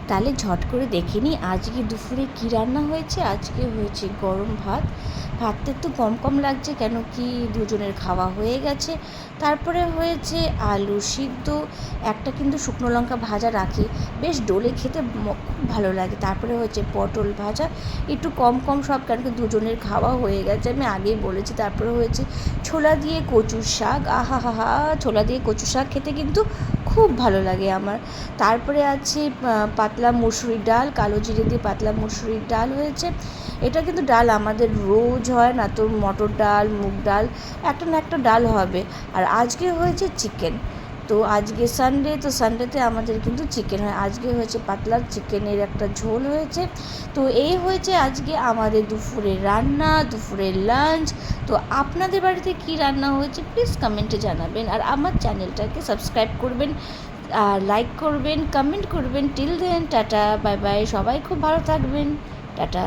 তাহলে ঝট করে দেখে নিই আজকে দুপুরে কী রান্না হয়েছে। আজকে হয়েছে গরম ভাত। ভাতটা একটু কম কম লাগছে, কেন কি দুজনের খাওয়া হয়ে গেছে। তারপরে হয়েছে আলু সিদ্ধ, একটা কিন্তু শুকনো লঙ্কা ভাজা রাখি, বেশ ডোলে খেতে খুব ভালো লাগে। তারপরে হয়েছে পটল ভাজা, একটু কম কম সব, কেন কি দুজনের খাওয়া হয়ে গেছে, আমি আগেই বলেছি। তারপরে হয়েছে ছোলা দিয়ে কচুর শাক, আহা হা হা, ছোলা দিয়ে কচু শাক খেতে কিন্তু খুব ভালো লাগে আমার। তারপরে আছে পাতলা মুসুরির ডাল, কালো জিরে দিয়ে পাতলা মুসুরির ডাল হয়েছে। এটা কিন্তু ডাল আমাদের রোজ হয় না, তো মটর ডাল, মুগ ডাল, একটা না একটা ডাল হবে। আর আজকে হয়েছে চিকেন, তো আজকে সানডে, তো সানডেতে আমাদের কিন্তু চিকেন হয়। আজকে হয়েছে পাতলা চিকেনের একটা ঝোল হয়েছে। তো এই হয়েছে আজকে আমাদের দুপুরের রান্না, দুপুরের লাঞ্চ। তো আপনাদের বাড়িতে কী রান্না হয়েছে প্লিজ কমেন্টে জানাবেন, আর আমার চ্যানেলটাকে সাবস্ক্রাইব করবেন, আর লাইক করবেন, কমেন্ট করবেন। Till then tata, bye bye, সবাই খুব ভালো থাকবেন, টাটা।